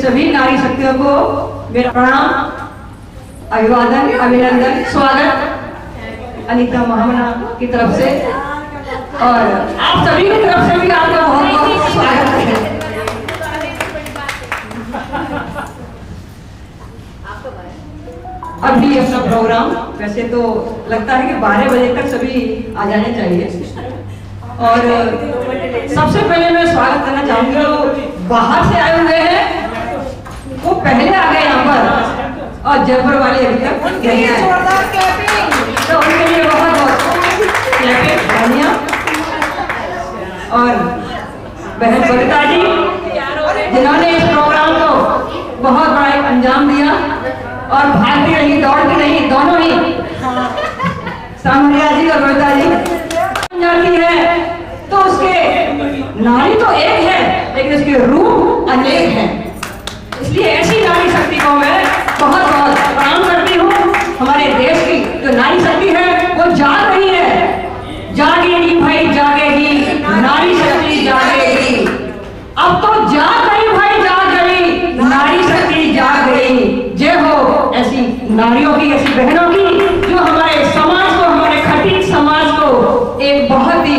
सभी नारी शक्तियों को मेरा प्रणाम, अभिवादन, अभिनंदन, स्वागत अनीता महामना की तरफ से और आप सभी की तरफ से भी आपका बहुत बहुत स्वागत है। अभी अपना प्रोग्राम वैसे तो लगता है कि 12 बजे तक सभी आ जाने चाहिए और सबसे पहले मैं स्वागत करना चाहूंगी जो बाहर से आए हुए हैं वो पहले आ गए यहाँ पर और जयपुर वाले अभी तक नहीं आए, तो उनके लिए बहुत बहुत धन्यवाद। और बहन बबीता जी जिन्होंने इस प्रोग्राम को बहुत बड़ा एक अंजाम दिया और भागती रही, दौड़ती रही, दोनों ही सामरिया जी और बबीता जी जाती है तो उसके नारी तो एक है लेकिन उसके रूप अनेक है, इसलिए ऐसी नारी शक्ति को मैं बहुत बहुत प्रणाम करती हूँ। हमारे देश की जो नारी शक्ति है वो जाग रही है, जागेगी भाई जागेगी, नारी शक्ति जागेगी। अब तो जाग गई भाई जाग गई, नारी शक्ति जाग गई। जय हो ऐसी नारियों की, ऐसी बहनों की जो हमारे समाज को, हमारे खटीक समाज को एक बहुत ही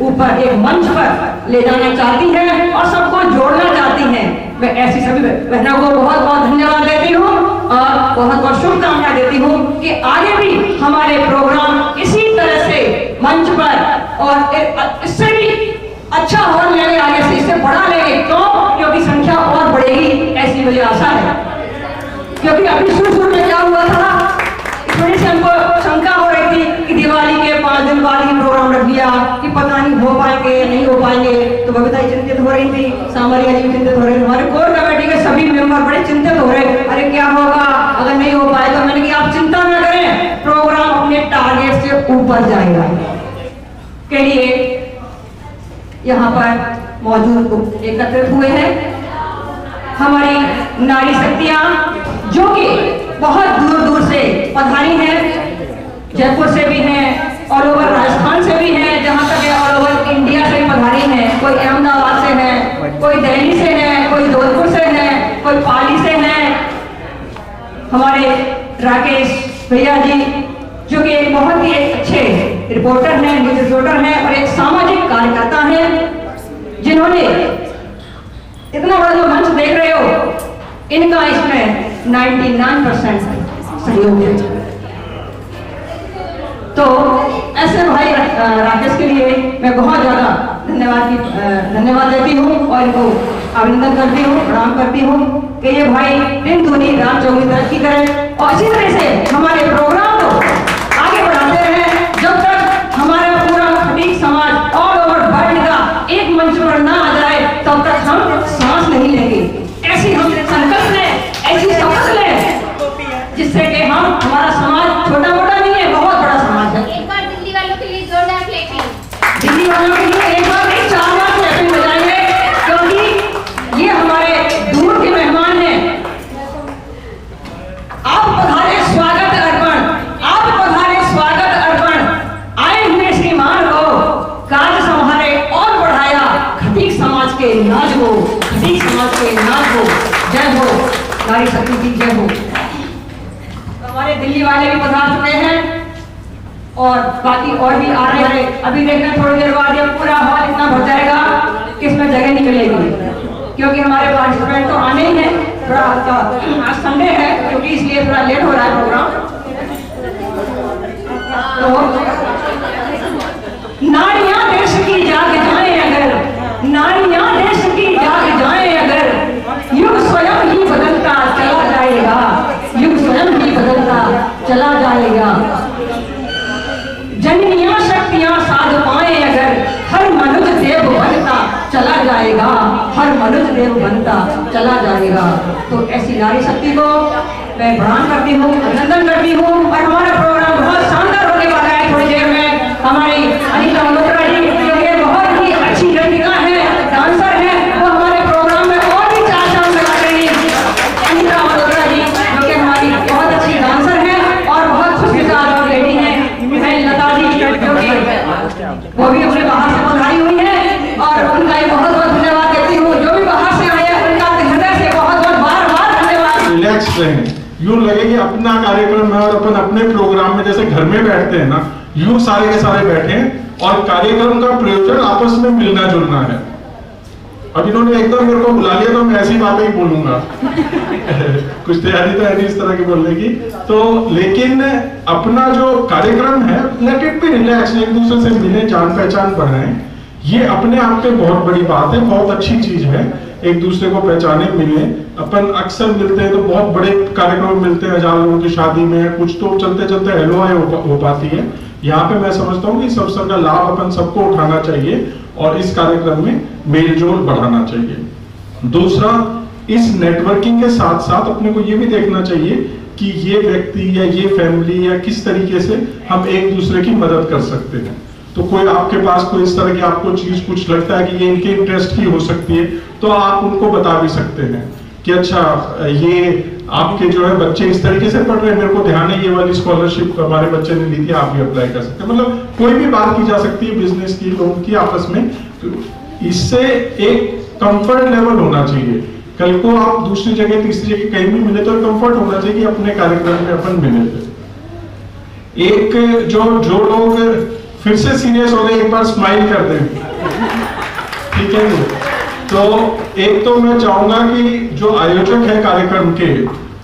ऊपर एक मंच पर ले जाना चाहती है और सबको जोड़ना चाहती है। मैं ऐसी सभी बहनों को बहुत बहुत धन्यवाद देती हूँ और बहुत बहुत शुभकामनाएं देती हूँ कि आगे भी हमारे प्रोग्राम इसी तरह से मंच पर और इससे भी अच्छा और लेंगे, आगे से इससे बढ़ा लेंगे। क्यों? क्योंकि संख्या और बढ़ेगी ऐसी मुझे आशा है। क्योंकि अभी शुरू में क्या हुआ था, थोड़ी सी हमको शंका हो रही थी कि दिवाली के 5 दिन बाद ही प्रोग्राम रख दिया कि पता नहीं हो पाएंगे नहीं हो पाएंगे, तो बबीता चिंतित हो रही थी, सामरिया जी चिंतित हो रहे थे, हमारे कोर कमेटी के सभी मेंबर बड़े चिंतित हो रहे, अरे क्या होगा अगर नहीं हो पाएगा। मैंने कहा आप चिंता न करें, प्रोग्राम अपने टारगेट से ऊपर जाएगा। के लिए यहाँ पर मौजूद एकत्रित हुए हैं हमारी नारी शक्तियां जो कि बहुत दूर दूर से पधारी हैं, जयपुर से भी हैं, ऑल ओवर राजस्थान से भी हैं, जहां तक ऑल ओवर इंडिया से भी पधारी हैं। कोई अहमदाबाद से है, कोई दिल्ली से है, कोई जोधपुर से है, कोई पाली से है। हमारे राकेश भैया जी जो कि एक बहुत ही अच्छे रिपोर्टर हैं, न्यूज रिपोर्टर हैं और एक सामाजिक कार्यकर्ता हैं, जिन्होंने इतना बड़ा जो मंच देख रहे हो इनका इसमें 99% सहयोग है। तो ऐसे भाई राकेश के लिए मैं बहुत ज्यादा धन्यवाद देती हूँ और इनको अभिनंदन करती हूँ, प्रणाम करती हूँ कि ये भाई दिन दूनी रात चौगुनी तरक्की करें और इसी तरह से हमारे प्रोग्राम को आगे बढ़ाते रहें जब तक हमारा पूरा खटीक समाज ऑल ओवर वर्ल्ड का एक मंच पर ना आ जाए तब तक हम सांस नहीं लेंगे। ऐसी हम संकल्प लें, ऐसी शपथ लें जिससे कि हम हमारा समाज छोटा मोटा नहीं है, बहुत बड़ा समाज है। एक बार दिल्ली वालों के लिए जोरदार क्लैपिंग, दिल्ली वालों के लिए एक बार नहीं 4 बार क्लैपिंग बजाएंगे क्योंकि ये हमारे दूर के मेहमान हैं। आप पधारे स्वागत अर्पण, आप पधारे स्वागत अर्पण, आए हुए श्रीमान को कार्य संभाले और बढ़ाया खटीक समाज के नाज को, खटीक समाज के नाज को। जय हो नारी शक्ति की जय हो। हमारे दिल्ली वाले भी पधार चुके हैं और बाकी और भी आ रहे हैं। अभी देखना थोड़ी देर बाद ये पूरा हॉल इतना भर जाएगा कि इसमें जगह नहीं मिलेगी क्योंकि हमारे पार्टिसिपेंट तो आने ही हैं। थोड़ा आज संडे है क्योंकि इसलिए थोड़ा लेट हो रहा है प्रोग्राम। तो नारियां देश की जाग जाए अगर, नारियां देश की जाग जाए अगर, युग स्वयं ही बदलता चला जाएगा, युग स्वयं ही बदलता चला जाएगा। जननियां शक्तियां साध पाए अगर, हर मनुष्य देव बनता चला जाएगा, हर मनुष्य देव बनता चला जाएगा। तो ऐसी नारी शक्ति को मैं प्रणाम करती हूँ, अभिनंदन करती हूँ और हमारा प्रोग्राम बहुत शानदार होने वाला है। थोड़ी देर में हमारी अनीता मल्होत्रा जी जो कि बहुत ही अच्छी लड़कियां हैं, डांसर हैं, वो हमारे प्रोग्राम में और भी 4 चांद लगा रही हैं। अनीता मल्होत्रा जी जो कि हमारी बहुत अच्छी डांसर हैं और बहुत खुशमिजाज और लेडी हैं। लता जी जो कि वो भी अपने बाहर से पधारी हुई है और उनका बहुत बहुत धन्यवाद देती हूँ। जो भी बाहर से आए हैं उनका हृदय से बहुत बहुत रिलैक्स रहें, यूं लगे कि अपना कार्यक्रम है और अपन अपने प्रोग्राम में जैसे घर में बैठते हैं ना, यूं सारे के सारे बैठे हैं और कार्यक्रम का प्रयोजन आपस में मिलना जुलना है। अब इन्होंने एकदम मेरे को बुला लिया तो मैं ऐसी बातें ही बोलूंगा कुछ तैयारी तो है नहीं इस तरह की बोलने की। तो लेकिन अपना जो कार्यक्रम है लेट इट बी रिलैक्स, एक दूसरे से मिले, जान पहचान बढ़ाएं, ये अपने आप पे बहुत बड़ी बात है, बहुत अच्छी चीज है। एक दूसरे को पहचाने, मिले। अपन अक्सर मिलते हैं तो बहुत बड़े कार्यक्रम मिलते हैं, 1000 लोगों की शादी में कुछ तो चलते चलते हेलो हाय हो पाती है। यहाँ पे मैं समझता हूँ कि इस अवसर का लाभ अपन सबको उठाना चाहिए और इस कार्यक्रम में मेलजोल बढ़ाना चाहिए। दूसरा, इस नेटवर्किंग के साथ साथ अपने को ये भी देखना चाहिए कि ये व्यक्ति या ये फैमिली या किस तरीके से हम एक दूसरे की मदद कर सकते हैं। तो कोई आपके पास कोई इस तरह की आपको चीज कुछ लगता है कि ये इनके इंटरेस्ट की हो सकती है, तो आप उनको बता भी सकते हैं कि अच्छा ये आपके जो है बच्चे इस तरीके से पढ़ रहे हैं, मेरे को ध्यान है ये वाली स्कॉलरशिप हमारे बच्चे ने ली थी, आप भी अप्लाई कर सकते हैं। मतलब कोई भी बात की जा सकती है, बिजनेस की, लोन की, आपस में। तो इससे एक कंफर्ट लेवल होना चाहिए। कल को आप दूसरी जगह तीसरी जगह कहीं भी मिले तो कंफर्ट होना चाहिए कि अपने कार्यक्रम में अपन मिले थे। एक जो लोग फिर से सीरियस हो गए, एक बार स्माइल कर दें, ठीक है जी। तो एक तो मैं चाहूंगा कि जो आयोजक है कार्यक्रम के,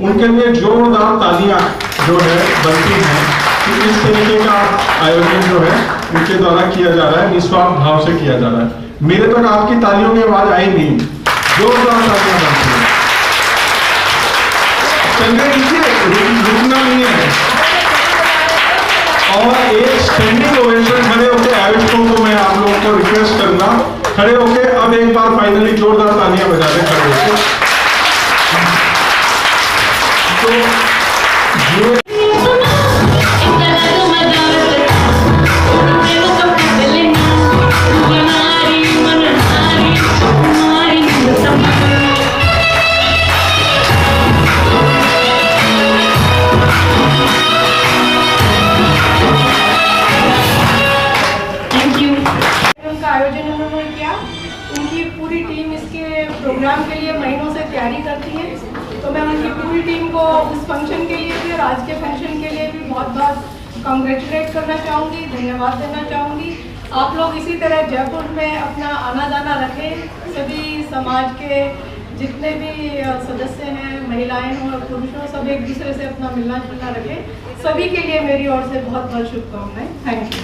उनके लिए जोरदार तालियां जो है बनती हैं कि इस तरीके का आयोजन जो है उनके द्वारा किया जा रहा है, निस्वार्थ भाव से किया जा रहा है। मेरे तक आपकी तालियों की आवाज आई नहीं, जोरदार तालियां बनती हैं। चलिए रुकना नहीं है। और एक स्टैंडिंग ओवेशन खड़े होकर आयोजकों को मैं आप लोगों को रिक्वेस्ट करूंगा, खड़े होके अब एक बार फाइनली जोरदार तालियां बजा दें खड़े होकर। तो ये आयोजन उन्होंने किया, उनकी पूरी टीम इसके प्रोग्राम के लिए महीनों से तैयारी करती है। तो मैं उनकी पूरी टीम को उस फंक्शन के लिए भी और आज के फंक्शन के लिए भी बहुत बहुत कॉन्ग्रेचुलेट करना चाहूँगी, धन्यवाद देना चाहूँगी। आप लोग इसी तरह जयपुर में अपना आना जाना रखें। सभी समाज के जितने भी सदस्य हैं, महिलाएं हों और पुरुष हों, सब एक दूसरे से अपना मिलना जुलना रखें। सभी के लिए मेरी ओर से बहुत बहुत शुभकामनाएं। Thank you.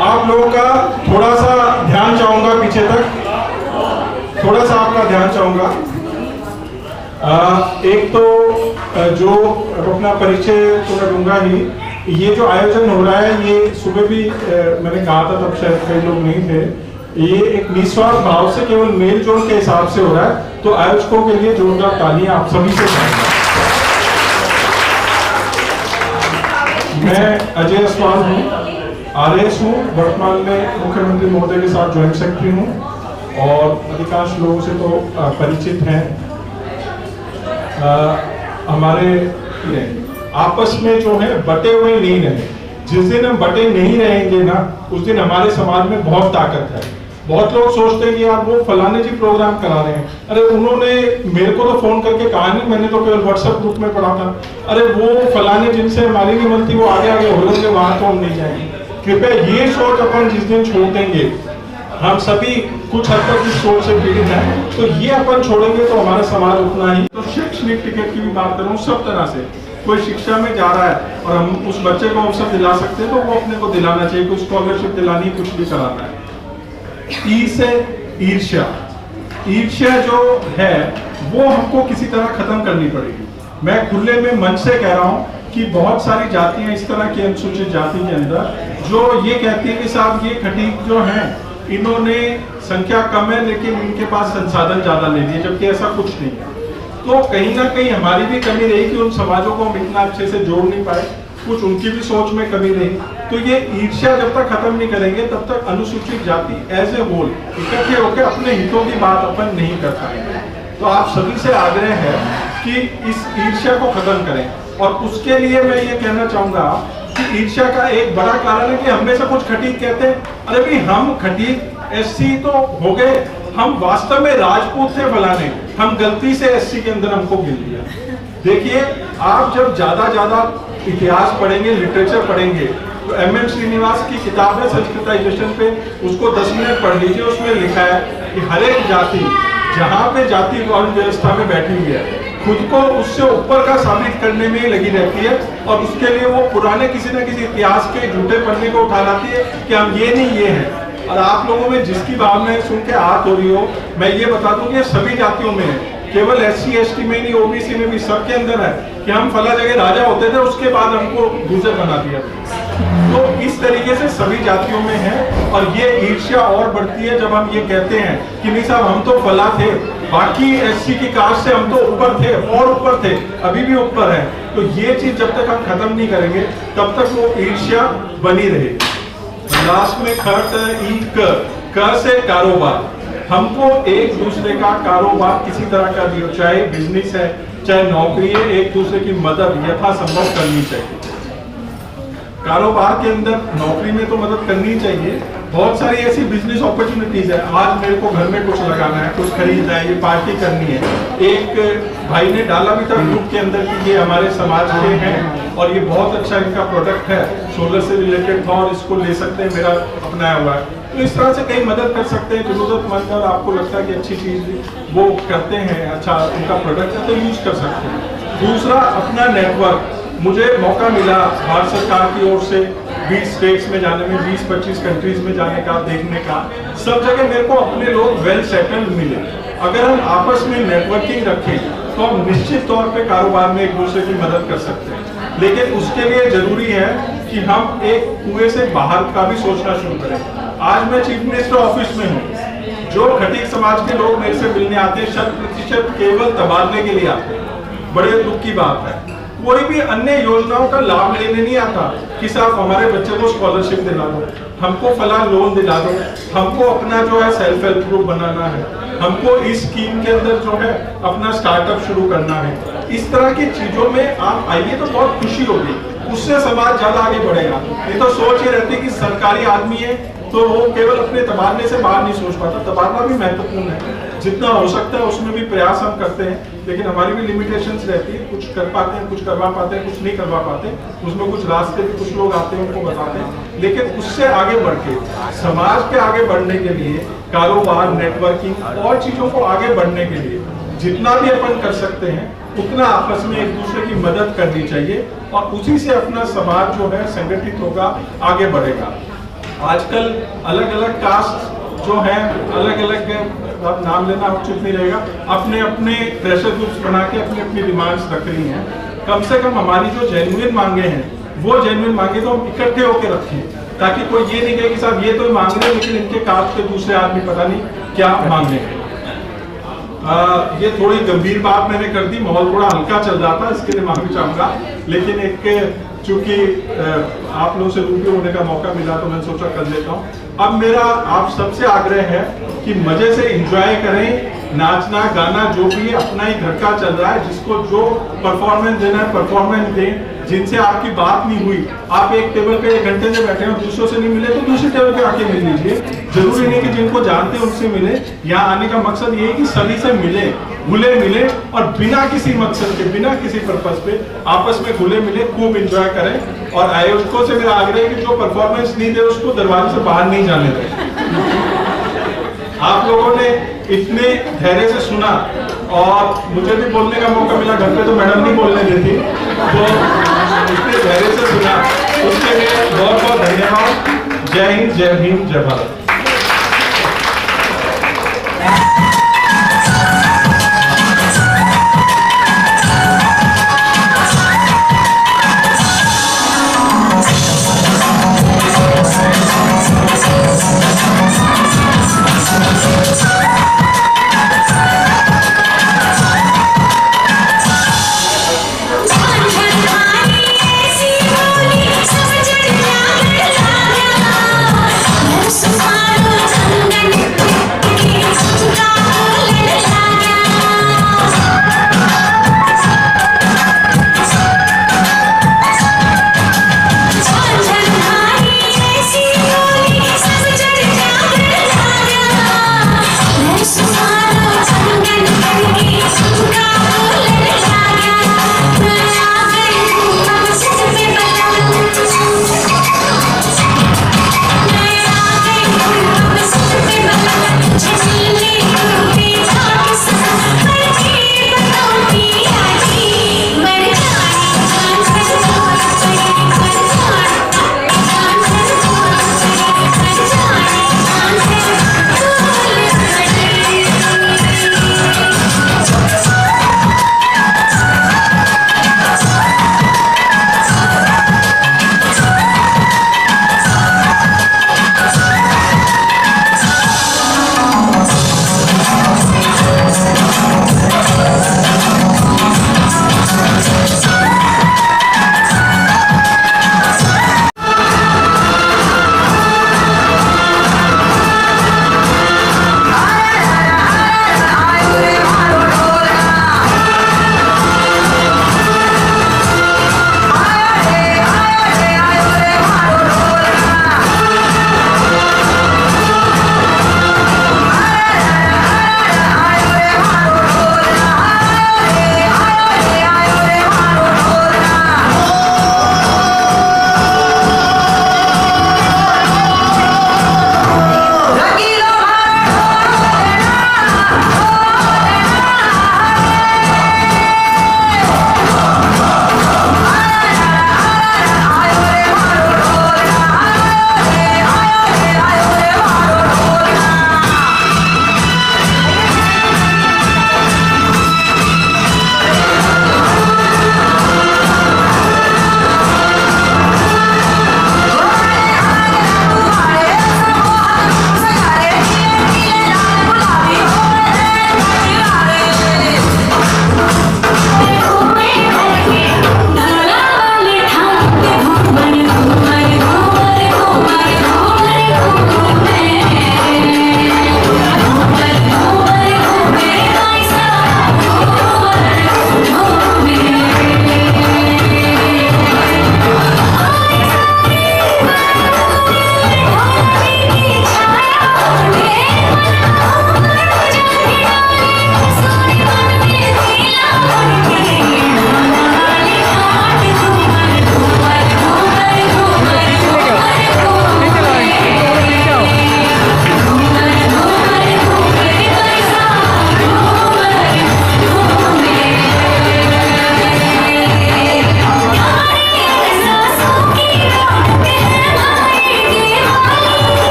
आप लोगों का थोड़ा सा ध्यान चाहूंगा पीछे तक, थोड़ा सा आपका ध्यान चाहूंगा। एक तो जो अपना परिचय तो मैं दूंगा ही, ये जो आयोजन हो रहा है ये सुबह भी मैंने कहा था, तब शायद कई लोग नहीं थे, ये एक निस्वार्थ भाव से केवल मेल जोल के हिसाब से हो रहा है, तो आयोजकों के लिए जोरदार तालियां आप सभी से चाहूंगा। मैं अजय अस्वाल हूँ, RS हूँ, वर्तमान में मुख्यमंत्री महोदय के साथ ज्वाइंट सेक्रेटरी हूँ और अधिकांश लोगों से तो परिचित हैं। हमारे आपस में जो है बटे हुए नहीं रहे। जिस दिन हम बटे नहीं रहेंगे ना, उस दिन हमारे समाज में बहुत ताकत है, बहुत लोग सोचते हैं कि यार वो फलाने जी प्रोग्राम करा रहे हैं, अरे उन्होंने मेरे को तो फोन करके कहा नहीं, मैंने तो केवल व्हाट्सएप ग्रुप में पढ़ा था। अरे वो फलाने जिनसे हमारी नहीं बनती वो आगे आगे हो जाएंगे, वहां तो हम नहीं जाएंगे। कृपया ये सोच अपन जिस दिन छोड़ देंगे, हम सभी कुछ हद तक इस सोच से पीड़ित हैं, तो ये अपन छोड़ेंगे तो हमारा समाज उतना ही। तो शैक्षणिक टिकट की भी बात करूं, सब तरह से कोई शिक्षा में जा रहा है और हम उस बच्चे को अवसर दिला सकते हैं तो वो अपने को दिलाना चाहिए, कुछ स्कॉलरशिप दिलानी, कुछ भी कराना है। ई से ईर्ष्या, ईर्ष्या जो है वो हमको किसी तरह खत्म करनी पड़ेगी। मैं खुले में मंच से कह रहा हूं कि बहुत सारी जातियां इस तरह की अनुसूचित जाति के अंदर जो ये कहती है कि साहब ये खटीक जो हैं इन्होंने संख्या कम है लेकिन इनके पास संसाधन ज्यादा ले लिए, जबकि ऐसा कुछ नहीं है। तो कहीं ना कहीं हमारी भी कमी रही कि उन समाजों को हम इतना अच्छे से जोड़ नहीं पाए, कुछ उनकी भी सोच में कमी रही। तो ये ईर्ष्या जब तक खत्म नहीं करेंगे तब तक अनुसूचित जाति एज ए होल इकट्ठे होकर अपने हितों की बात अपन नहीं कर पाएंगे। तो आप सभी से आग्रह है कि इस ईर्ष्या को खत्म करें। और उसके लिए मैं ये कहना चाहूंगा कि ईर्ष्या का एक बड़ा कारण है कि हम में से कुछ खटीक कहते हैं, अरे भाई हम खटीक एससी तो हो गए, हम वास्तव में राजपूत थे फलाने, हम गलती से एससी के अंदर हमको गिन लिया। देखिए, आप जब ज्यादा इतिहास पढ़ेंगे, लिटरेचर पढ़ेंगे, तो एम.एन. श्रीनिवास की किताब है संस्कृताइजेशन पे, उसको 10 मिनट पढ़ लीजिए। उसमें लिखा है कि हर एक जाति जहाँ पे जाति वर्ण व्यवस्था में बैठी हुई है खुद को उससे ऊपर का साबित करने में लगी रहती है और उसके लिए वो पुराने किसी न किसी इतिहास के झूठे पन्ने को उठा लाती है कि हम ये नहीं ये हैं। और आप लोगों में जिसकी भावनाएं सुन के आहत हो रही हो, मैं ये बता दूं कि सभी जातियों में है, केवल एससी एसटी में नहीं, ओबीसी में भी, सबके अंदर है कि हम फला जगह राजा होते थे, उसके बाद हमको गुजर बना दिया। तो इस तरीके से सभी जातियों में है। और ये ईर्ष्या और बढ़ती है जब हम ये कहते हैं कि नहीं साहब हम तो फला थे, बाकी एससी की कास्ट से हम तो ऊपर थे और ऊपर थे, अभी भी ऊपर है। तो ये चीज जब तक हम खत्म नहीं करेंगे तब तक वो ईर्ष्या बनी रहेगी। लास्ट में क से कारोबार, हमको एक दूसरे का कारोबार किसी तरह का भी हो, चाहे बिजनेस है चाहे नौकरी है, एक दूसरे की मदद यथासंभव करनी चाहिए। कारोबार के अंदर नौकरी में तो मदद करनी चाहिए। बहुत सारी ऐसी बिजनेस अपॉर्चुनिटीज है, आज मेरे को घर में कुछ लगाना है, कुछ खरीदना है, ये पार्टी करनी है। एक भाई ने डाला भी था ग्रुप के अंदर कि ये हमारे समाज के हैं और ये बहुत अच्छा इनका प्रोडक्ट है, सोलर से रिलेटेड था और इसको ले सकते हैं, मेरा अपनाया हुआ है। तो इस तरह से कई मदद कर सकते हैं जरूरतमंद, और आपको लगता है कि अच्छी चीज वो करते हैं, अच्छा उनका प्रोडक्ट है तो यूज कर सकते हैं। दूसरा, अपना नेटवर्क। मुझे मौका मिला भारत सरकार की ओर से 20 स्टेट्स में जाने में, 20-25 कंट्रीज में जाने का, देखने का। सब जगह मेरे को अपने लोग वेल सेटल्ड मिले। अगर हम आपस में नेटवर्किंग रखें तो हम निश्चित तौर पे कारोबार में एक दूसरे की मदद कर सकते हैं। लेकिन उसके लिए जरूरी है कि हम एक कुएं से बाहर का भी सोचना शुरू करें। आज मैं चीफ मिनिस्टर ऑफिस में हूँ, जो खटीक समाज के लोग मेरे से मिलने आते हैं 100% केवल तबादले के लिए आते हैं। बड़े दुख की बात है, कोई भी अन्य योजनाओं का लाभ लेने नहीं आता कि साहब हमारे बच्चे को स्कॉलरशिप दिला दो, हमको फला लोन दिला दो, हमको अपना जो है सेल्फ हेल्प ग्रुप बनाना है, हमको इस स्कीम के अंदर जो है अपना स्टार्टअप शुरू करना है। इस तरह की चीजों में आप आइए तो बहुत खुशी होगी, उससे समाज ज्यादा आगे बढ़ेगा। ये तो सोच ये रहती कि सरकारी आदमी है तो वो केवल अपने तबादले से बाहर नहीं सोच पाता। तबादला भी महत्वपूर्ण है, जितना हो सकता है उसमें भी प्रयास हम करते हैं, लेकिन हमारी भी लिमिटेशंस रहती है। कुछ कर पाते हैं, कुछ करवा पाते हैं, कुछ नहीं करवा पाते। उसमें कुछ रास्ते भी कुछ लोग आते हैं, उनको बताते हैं। लेकिन उससे आगे बढ़ के समाज के आगे बढ़ने के लिए, कारोबार, नेटवर्किंग और चीजों को आगे बढ़ने के लिए जितना भी अपन कर सकते हैं उतना आपस में एक दूसरे की मदद करनी चाहिए और उसी से अपना समाज जो है संगठित होगा, आगे बढ़ेगा। आजकल अलग अलग कास्ट जो है, अलग अलग, अब नाम लेना उचित नहीं रहेगा, अपने अपने प्रेशर ग्रुप्स बना के अपनी अपनी डिमांड्स रख रही हैं। कम से कम हमारी जो जेन्युइन मांगे हैं वो जेन्युइन मांगे तो हम इकट्ठे होकर रखें, ताकि कोई ये नहीं कहे कि साहब ये तो मांग रहे हैं लेकिन इनके कास्ट के दूसरे आदमी पता नहीं क्या मांग रहे हैं। ये थोड़ी गंभीर बात मैंने कर दी, माहौल थोड़ा हल्का चल रहा था, इसके लिए माफी चाहूंगा। लेकिन एक चूंकि आप लोगों से रूबरू होने का मौका मिला तो मैंने सोचा कर लेता हूँ। अब मेरा आप सबसे आग्रह है कि मजे से एंजॉय करें, नाचना गाना जो भी अपना ही घर का चल रहा है, जिसको जो परफॉर्मेंस देना है परफॉर्मेंस दें। जिनसे आपकी बात नहीं हुई, आप एक टेबल पे 1 घंटे से बैठे हो, दूसरों से नहीं मिले तो दूसरे टेबल पे आके मिल लीजिए। जरूरी नहीं कि जिनको जानते हैं उनसे मिले। यहाँ आने का मकसद ये है कि सभी से मिले, घुले मिले और बिना किसी मकसद के, बिना किसी पर्पस पे आपस में घुले मिले, खूब एंजॉय करें। और आयोजकों से मेरा आग्रह है कि जो परफॉर्मेंस नहीं दे उसको दरवाजे से बाहर नहीं जाने दें। आप लोगों ने इतने धैर्य से सुना और मुझे भी बोलने का मौका मिला, घर पे तो मैडम नहीं बोलने देती, तो इतने धैर्य से सुना उसके लिए बहुत बहुत धन्यवाद। जय हिंद, जय भीम, जय भारत।